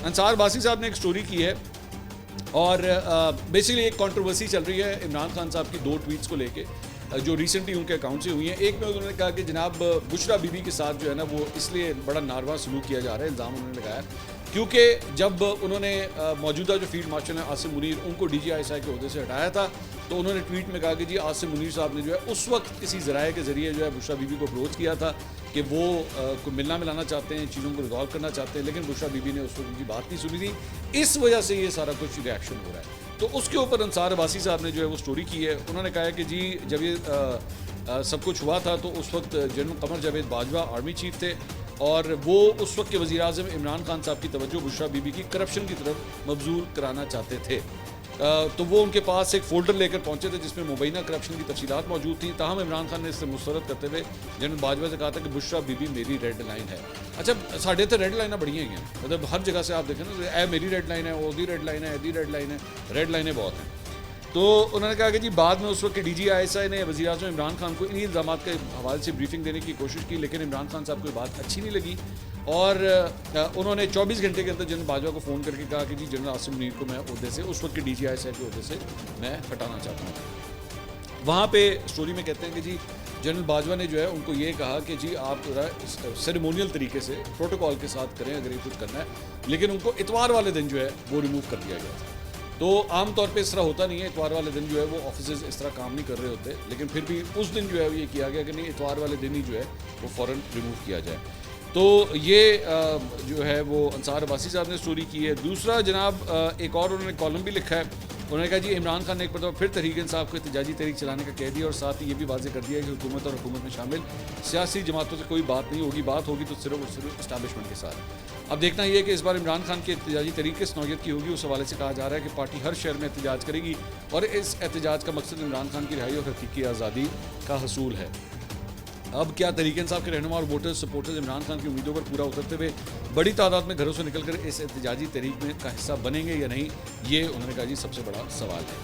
انصار باسی صاحب نے ایک سٹوری کی ہے اور بیسیکلی ایک کنٹروورسی چل رہی ہے عمران خان صاحب کی 2 ٹویٹس کو لے کے جو ریسنٹلی ان کے اکاؤنٹ سے ہوئی ہیں. ایک میں انہوں نے کہا کہ جناب بشرا بی بی کے ساتھ جو ہے نا وہ اس لیے بڑا ناروا سلوک کیا جا رہا ہے, الزام انہوں نے لگایا کیونکہ جب انہوں نے موجودہ جو فیلڈ مارشل ہیں عاصم منیر ان کو D G I S I کے عہدے سے ہٹایا تھا, تو انہوں نے ٹویٹ میں کہا کہ جی عاصم منیر صاحب نے جو ہے اس وقت کسی ذرائع کے ذریعے جو ہے بشرا بی بی کو اپروچ کیا تھا کہ وہ کو ملنا ملانا چاہتے ہیں, چیزوں کو ریزالو کرنا چاہتے ہیں, لیکن بشرا بی بی نے اس وقت ان کی بات نہیں سنی تھی, اس وجہ سے یہ سارا کچھ ریئیکشن ہو رہا ہے. تو اس کے اوپر انصار عباسی صاحب نے جو ہے وہ سٹوری کی ہے. انہوں نے کہا ہے کہ جی جب یہ سب کچھ ہوا تھا تو اس وقت general Qamar Javed Bajwa army chief تھے اور وہ اس وقت کے وزیر اعظم عمران خان صاحب کی توجہ بشرا بی بی کی کرپشن کی طرف مبذول کرانا چاہتے تھے. تو وہ ان کے پاس ایک فولڈر لے کر پہنچے تھے جس میں مبینہ کرپشن کی تفصیلات موجود تھیں. تاہم عمران خان نے اس سے مسترد کرتے ہوئے جنرل باجوہ سے کہا تھا کہ بشرا بی بی میری ریڈ لائن ہے. اچھا ساڈے تو ریڈ لائنیں بڑی ہیں, مطلب ہر جگہ سے آپ دیکھیں نا, اے میری ریڈ لائن ہے, وہ دی ریڈ لائن ہے, دی ریڈ لائن ہے, ریڈ لائنیں بہت ہیں. تو انہوں نے کہا کہ جی بعد میں اس وقت D G I S I نے وزیر اعظم عمران خان کو انہی الزامات کے حوالے سے بریفنگ دینے کی کوشش کی, لیکن عمران خان صاحب کو یہ بات اچھی نہیں لگی اور انہوں نے 24 گھنٹے کے اندر جنرل باجوہ کو فون کر کے کہا کہ جی جنرل عاصم منیر کو میں عہدے سے اس وقت کے D G I S I کے عہدے سے میں ہٹانا چاہتا ہوں. وہاں پہ اسٹوری میں کہتے ہیں کہ جی جنرل باجوہ نے جو ہے ان کو یہ کہا کہ جی آپ ذرا سیریمونیل طریقے سے پروٹوکول کے ساتھ کریں اگر یہ کچھ کرنا ہے, لیکن ان کو اتوار والے دن جو ہے وہ ریموو کر دیا گیا تھا. تو عام طور پہ اس طرح ہوتا نہیں ہے, اتوار والے دن جو ہے وہ آفیسز اس طرح کام نہیں کر رہے ہوتے, لیکن پھر بھی اس دن جو ہے یہ کیا گیا کہ نہیں اتوار والے دن ہی جو ہے وہ فوراً ریموو کیا جائے. تو یہ جو ہے وہ انصار عباسی صاحب نے سٹوری کی ہے. دوسرا جناب ایک اور انہوں نے کالم بھی لکھا ہے, انہوں نے کہا جی عمران خان نے ایک مرتبہ پھر تحریک انصاف کو احتجاجی تحریک چلانے کا کہہ دیا اور ساتھ ہی یہ بھی واضح کر دیا کہ حکومت اور حکومت میں شامل سیاسی جماعتوں سے کوئی بات نہیں ہوگی, بات ہوگی تو صرف اور صرف اسٹیبلشمنٹ کے ساتھ. اب دیکھنا یہ ہے کہ اس بار عمران خان کی احتجاجی تحریک کس نوعیت کی ہوگی. اس حوالے سے کہا جا رہا ہے کہ پارٹی ہر شہر میں احتجاج کرے گی اور اس احتجاج کا مقصد عمران خان کی رہائی اور حقیقی آزادی کا حصول ہے. اب کیا تحریک انصاف کے رہنما اور ووٹرز سپورٹرز عمران خان کی امیدوں پر پورا اترتے ہوئے بڑی تعداد میں گھروں سے نکل کر اس احتجاجی تحریک میں کا حصہ بنیں گے یا نہیں, یہ انہوں نے کہا جی سب سے بڑا سوال ہے.